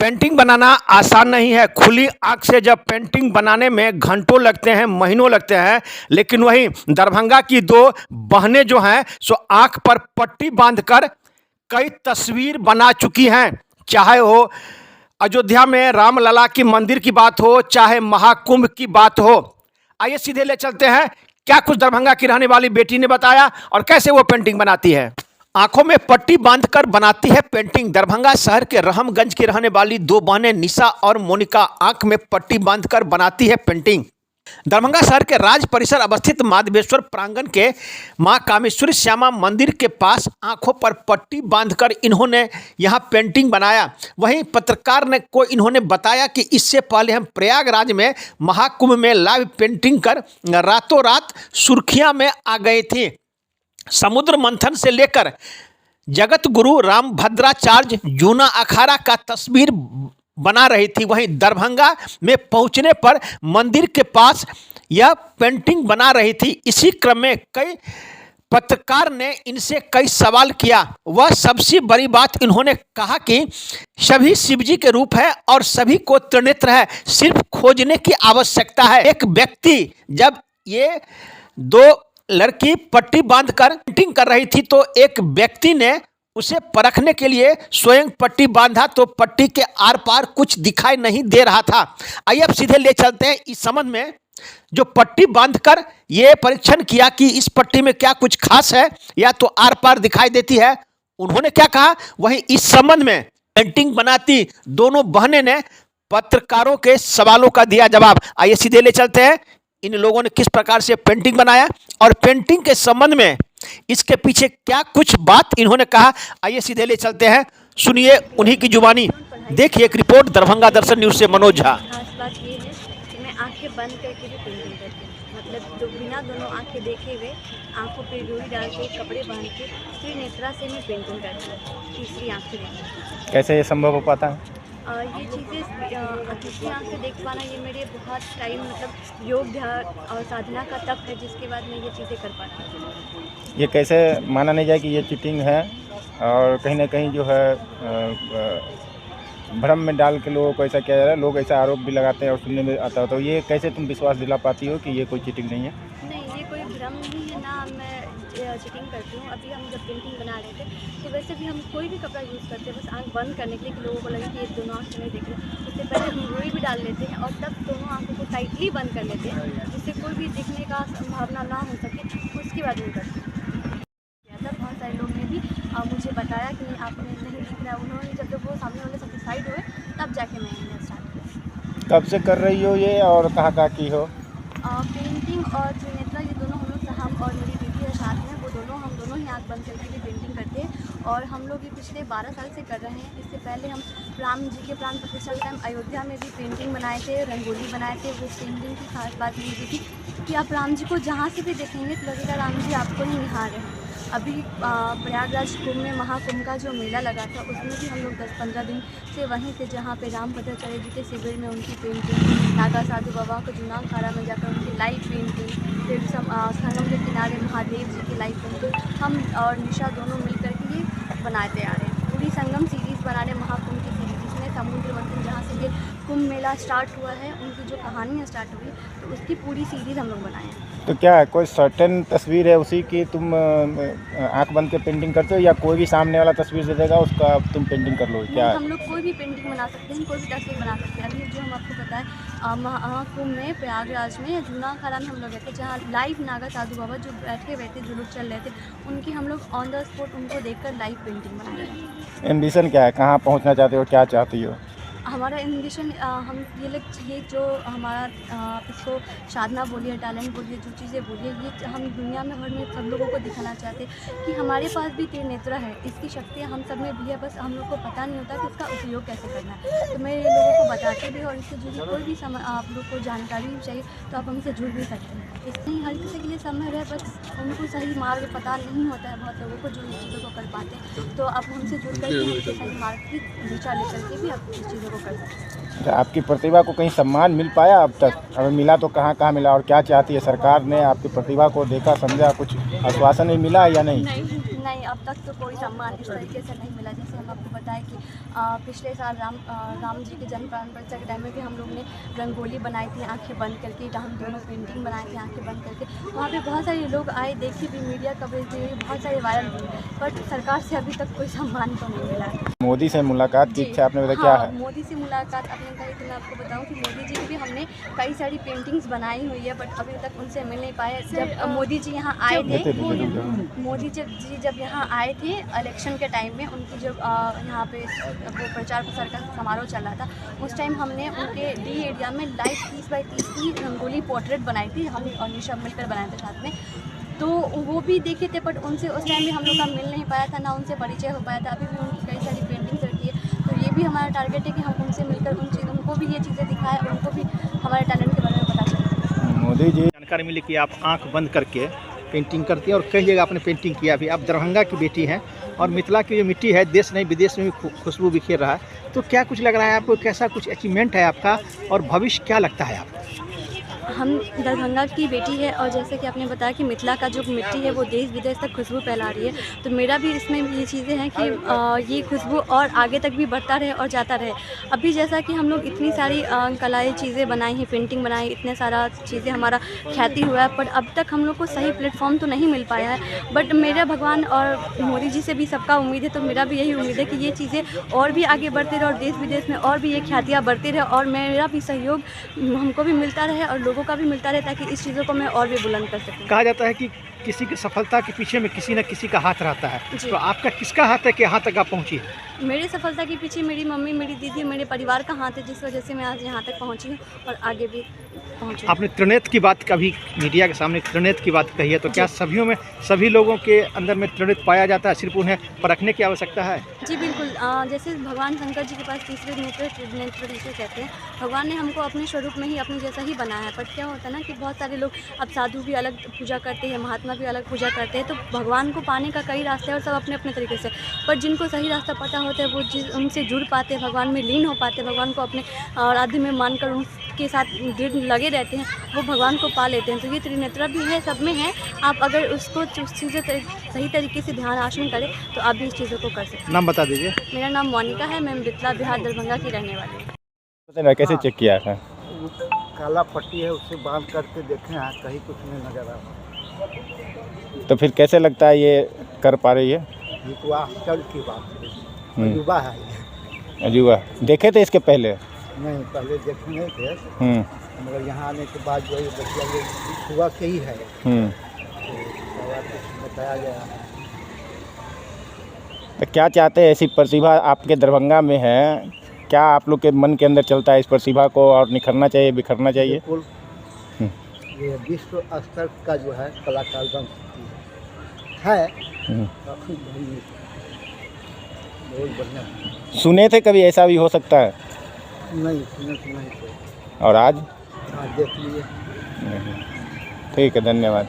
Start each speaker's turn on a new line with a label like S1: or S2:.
S1: Painting बनाना आसान नहीं है। खुली आँख से जब पेंटिंग बनाने में घंटों लगते हैं, महीनों लगते हैं, लेकिन वहीं दरभंगा की दो बहनें जो हैं सो आँख पर पट्टी बांधकर कई तस्वीर बना चुकी हैं। चाहे वो अयोध्या में रामलला की मंदिर की बात हो, चाहे महाकुंभ की बात हो। आइए सीधे ले चलते हैं, क्या कुछ दरभंगा की रहने वाली बेटी ने बताया और कैसे वो पेंटिंग बनाती है। आंखों में पट्टी बांधकर बनाती है पेंटिंग। दरभंगा शहर के रहमगंज की रहने वाली दो बहनें निशा और मोनिका आंख में पट्टी बांधकर बनाती है पेंटिंग। दरभंगा शहर के राज परिसर अवस्थित महादेवेश्वर प्रांगण के मां कामेश्वरी श्यामा मंदिर के पास आंखों पर पट्टी बांधकर इन्होंने यहां पेंटिंग बनाया। वहीं पत्रकार ने को इन्होंने बताया कि इससे पहले हम प्रयागराज में महाकुंभ में लाइव पेंटिंग कर रातों रात सुर्खियां में आ गए थे। समुद्र मंथन से लेकर जगत गुरु रामभद्राचार्य जूना अखाड़ा का तस्वीर बना रही थी। वहीं दरभंगा में पहुंचने पर मंदिर के पास यह पेंटिंग बना रही थी। इसी क्रम में कई पत्रकार ने इनसे कई सवाल किया। वह सबसे बड़ी बात इन्होंने कहा कि सभी शिवजी के रूप है और सभी को त्रिनेत्र है, सिर्फ खोजने की आवश्यकता है। एक व्यक्ति जब ये दो लड़की पट्टी बांधकर पेंटिंग कर रही थी तो एक व्यक्ति ने उसे परखने के लिए स्वयं पट्टी बांधा तो पट्टी के आर पार कुछ दिखाई नहीं दे रहा था। आइए अब सीधे ले चलते हैं इस संबंध में। जो पट्टी बांधकर ये परीक्षण किया कि इस पट्टी में क्या कुछ खास है या तो आर पार दिखाई देती है, उन्होंने क्या कहा, वहीं इस संबंध में पेंटिंग बनाती दोनों बहनें ने पत्रकारों के सवालों का दिया जवाब। आइए सीधे ले चलते हैं इन लोगों ने किस प्रकार से पेंटिंग बनाया और पेंटिंग के संबंध में इसके पीछे क्या कुछ बात इन्होंने कहा। आइए सीधे ले चलते हैं, सुनिए उन्हीं की जुबानी। देखिए एक रिपोर्ट दरभंगा दर्शन न्यूज से मनोज झा।
S2: खास बात ये है कि मैं आंखें बंद करके भी पेंटिंग करती हूँ, मतलब बिना दोनों आंखें देखे हुए आंखों पे डोरी डाल के कपड़े बांध के त्रिनेत्रा से मैं पेंटिंग करती हूँ, तीसरी आंख से देखती।
S3: कैसे ये संभव हो पाता है?
S2: ये चीज़ें तीसरी आंख से देख पाना ये मेरे बहुत टाइम मतलब योग ध्यान और साधना का तप है, जिसके बाद मैं ये चीज़ें कर पाती हूँ।
S3: ये कैसे माना नहीं जाए कि ये चीटिंग है और कहीं ना कहीं जो है भ्रम में डाल के लोगों को ऐसा किया जा रहा है, लोग ऐसा आरोप भी लगाते हैं और सुनने में आता है। तो ये कैसे तुम विश्वास दिला पाती हो कि ये कोई चीटिंग नहीं है?
S2: नहीं, ये कोई भ्रम नहीं है ना, मैं चीटिंग करती हूँ। अभी हम जब पेंटिंग बना रहे थे तो वैसे भी हम कोई भी कपड़ा यूज़ करते हैं बस आंख बंद करने के लिए कि लोगों को लगे कि ये दोनों आंख से नहीं देख रहे। उससे पहले हम रुई भी डाल लेते हैं और तब दोनों आंखों को टाइटली बंद कर लेते हैं जिससे कोई भी दिखने का संभावना ना हो सके, उसके बाद हम करते हैं। तब बहुत सारे लोग ने भी मुझे बताया कि नहीं आपने नहीं दिख रहा। उन्होंने जब वो सामने वाले सेटिस्फाइड हुए तब जाके मैं स्टार्ट किया।
S3: कब से कर रही हो ये और कहाँ की हो?
S2: पेंटिंग और त्रिनेत्रा ये दोनों हम लोग, हम और मेरी दीदी है साथ में, वो दोनों हम दोनों ही आँख बंद करके भी पेंटिंग करते हैं और हम लोग ये पिछले 12 साल से कर रहे हैं। इससे पहले हम राम जी के प्राण प्रतिष्ठा के टाइम अयोध्या में भी पेंटिंग बनाए थे, रंगोली बनाए थे। वो पेंटिंग की खास बात ये थी कि आप राम जी को जहाँ से भी देखेंगे तो लगेगा राम जी आपको ही निहार रहे हैं। अभी प्रयागराज कुंभ में महाकुंभ का जो मेला लगा था उसमें भी हम लोग 10-15 दिन से वहीं थे, जहाँ पे रामभद्राचार्य जी के शिविर में उनकी पेंटिंग, नागा साधु बाबा को जूना अखाड़ा में जाकर उनकी लाइव पेंटिंग, फिर खनों के किनारे महादेव जी की लाइव पेंटिंग हम और निशा दोनों मिल कर के ये बनाते आ रहे हैं। पूरी संगम सीरीज़ बना रहे, महाकुंभ की सीरीज़, जिसमें समुद्र मंथन जहाँ से ये कुंभ मेला स्टार्ट हुआ है उनकी जो कहानियाँ स्टार्ट हुई तो उसकी पूरी सीरीज़ हम लोग बनाए हैं।
S3: तो क्या कोई सर्टेन तस्वीर है उसी की तुम आंख बंद के पेंटिंग करते हो या कोई भी सामने वाला तस्वीर दे देगा उसका तुम पेंटिंग कर लो? क्या
S2: हम लोग कोई भी पेंटिंग बना सकते हैं, कोई भी तस्वीर बना सकते हैं। अभी जो हम आपको बताएं महाकुंभ में प्रयागराज में जूना अखाड़ा में हम लोग गए थे, जहाँ लाइव नागा साधु बाबा जो बैठे हुए थे, जो लोग चल रहे थे, उनकी हम लोग ऑन द स्पॉट उनको देखकर लाइव पेंटिंग बना रहे हैं।
S3: एम्बिशन क्या है, कहाँ पहुँचना चाहते हो, क्या चाहती हो?
S2: हमारा एम्बिशन हम ये जो हमारा इसको साधना बोलिए, टैलेंट बोलिए, जो चीज़ें बोलिए, ये हम दुनिया में भर में सब लोगों को दिखाना चाहते हैं कि हमारे पास भी त्रिनेत्रा है, इसकी शक्तियाँ हम सब में भी है, बस हम लोग को पता नहीं होता कि इसका उपयोग कैसे करना है। तो मैं ये लोगों को बताते भी, और इससे जुड़ी कोई भी आप लोग को जानकारी भी चाहिए तो आप हमसे जुड़ भी सकते हैं। इसलिए हर किसी के लिए समय है, बस उनको सही मार्ग पता नहीं होता है बहुत लोगों को जो इस चीज़ों को कर पाते हैं। तो आप हमसे जुड़ करके हमसे सही मार्ग की दिशा लेकर के भी आप इस चीज़ों को कर सकते हैं।
S3: तो आपकी प्रतिभा को कहीं सम्मान मिल पाया अब तक? अगर मिला तो कहाँ मिला और क्या चाहती है सरकार? ने आपकी प्रतिभा को देखा समझा, कुछ आश्वासन ही मिला या नहीं?
S2: नहीं, अब तक तो कोई सम्मान इस तरीके से नहीं मिला जैसे हम आपको बताएं कि पिछले साल राम जी के जन्म प्राण प्रतिष्ठा के टाइम में भी हम लोग ने रंगोली बनाई थी आंखें बंद करके, हम दोनों पेंटिंग बनाए थे आंखें बंद करके। वहाँ पे बहुत सारे लोग आए, देखे भी, मीडिया कवरेज दी, बहुत सारे वायरल हुए, बट सरकार से अभी तक कोई सम्मान तो नहीं मिला है।
S3: मोदी से मुलाकात की
S2: जी,
S3: इच्छा आपने बताया, क्या
S2: हाँ,
S3: है?
S2: मोदी से मुलाकात आपने कही तो मैं आपको बताऊं कि मोदी जी की भी हमने कई सारी पेंटिंग्स बनाई हुई है, बट अभी तक उनसे मिल नहीं पाए। जब मोदी जी यहाँ आए थे, मोदी जी जब यहाँ आए थे इलेक्शन के टाइम में, उनकी जब यहाँ पे वो प्रचार प्रसार का समारोह चल रहा था, उस टाइम हमने उनके डी एरिया में लाइव 30x30 की रंगोली पोर्ट्रेट बनाई थी, हम और निशा मिलकर बनाए थे साथ में। तो वो भी देखे थे, बट उनसे उस टाइम भी हम लोग का मिल नहीं पाया था, ना उनसे परिचय हो पाया था। अभी भी उनकी कई सारी पेंटिंग्स रखी है, तो ये भी हमारा टारगेट है कि हम उनसे मिलकर उनको भी ये चीज़ें दिखाएं और उनको भी हमारे टैलेंट के बारे में पता चले।
S3: मोदी जी,
S1: जानकारी मिली कि आप आंख बंद करके पेंटिंग करती हैं और कई जगह आपने पेंटिंग किया भी। आप दरभंगा की बेटी हैं और मिथिला की जो मिट्टी है देश नहीं विदेश में भी खुशबू बिखेर रहा है, तो क्या कुछ लग रहा है आपको, कैसा कुछ अचीवमेंट है आपका और भविष्य क्या लगता है आपको?
S2: हम दरभंगा की बेटी है और जैसे कि आपने बताया कि मिथिला का जो मिट्टी है वो देश विदेश तक खुशबू फैला रही है, तो मेरा भी इसमें ये चीज़ें हैं कि ये खुशबू और आगे तक भी बढ़ता रहे और जाता रहे। अभी जैसा कि हम लोग इतनी सारी कलाएँ चीज़ें बनाई हैं, पेंटिंग बनाई, इतने सारा चीज़ें हमारा ख्याति हुआ है, पर अब तक हम लोग को सही प्लेटफॉर्म तो नहीं मिल पाया है। बट मेरा भगवान और मोदी जी से भी सबका उम्मीद है, तो मेरा भी यही उम्मीद है कि ये चीज़ें और भी आगे बढ़ते रहे और देश विदेश में और भी ये ख्यातियाँ बढ़ती रहे और मेरा भी सहयोग हमको भी मिलता रहे और लोगों का भी मिलता रहे, ताकि इस चीज़ों को मैं और भी बुलंद कर सकूं।
S1: कहा जाता है कि किसी की सफलता के पीछे में किसी न किसी का हाथ रहता है,
S2: जी।
S1: तो आपका किसका हाथ है कि यहाँ तक आप पहुँची?
S2: मेरी सफलता के पीछे मेरी मम्मी, मेरी दीदी, मेरे परिवार का हाथ है, जिस वजह से मैं आज यहाँ तक पहुँची हूँ और आगे भी पहुँचूँ।
S1: आपने त्रिनेत्र की बात कभी मीडिया के सामने त्रिनेत्र की बात कही है, तो क्या सभी लोगों के अंदर में त्रिनेत्र पाया जाता है, सिर्फ उन्हें परखने की आवश्यकता है?
S2: जी बिल्कुल, जैसे भगवान शंकर जी के पास तीसरे नेत्र त्रिनेत्र जिसे कहते हैं, भगवान ने हमको अपने स्वरूप में ही अपने जैसा ही बनाया है। पर क्या होता है ना कि बहुत सारे लोग, अब साधु भी अलग पूजा करते हैं, महात्मा भी अलग पूजा करते हैं, तो भगवान को पाने का कई रास्ते हैं और सब अपने अपने तरीके से। पर जिनको सही रास्ता पता होता है वो उनसे जुड़ पाते हैं, भगवान में लीन हो पाते हैं, भगवान को अपने आराध्य में मानकर उनके साथ दृढ़ लगे रहते हैं, वो भगवान को पा लेते हैं। तो ये त्रिनेत्र भी है, सब में है। आप अगर उसको उस चीज़ें सही तरीके से ध्यान आसन करें तो आप भी इस चीज़ों को कर सकते हैं।
S1: नाम बता दीजिए।
S2: मेरा नाम मोनिका है, मैं मिथिला बिहार दरभंगा की रहने वाली हूँ।
S3: बताइए कैसे चेक किया है?
S4: वो काला पट्टी है, उससे बांध करके देखे हैं, कहीं कुछ नहीं नजर आ रहा।
S3: तो फिर कैसे लगता है ये कर पा रही है?
S4: ये तो आश्चर्य की बात है, युवा है ये।
S3: अजूबा देखे थे इसके पहले?
S4: नहीं, पहले देखे नहीं थे, मगर यहाँ आने के बाद जो ये बच्चा ये युवा के ही है, तो कुछ बताया गया है।
S3: तो क्या चाहते हैं, ऐसी प्रतिभा आपके दरभंगा में है, क्या आप लोग के मन के अंदर चलता है इस प्रतिभा को और निखरना चाहिए, बिखरना चाहिए?
S4: बिल्कुल, ये विश्व स्तर का जो है कलाकार बन सकती है। काफी बहुत बढ़िया।
S3: सुने थे कभी ऐसा भी हो सकता है?
S4: नहीं, सुने तो नहीं थे।
S3: और आज
S4: देख लिए।
S3: ठीक है, धन्यवाद।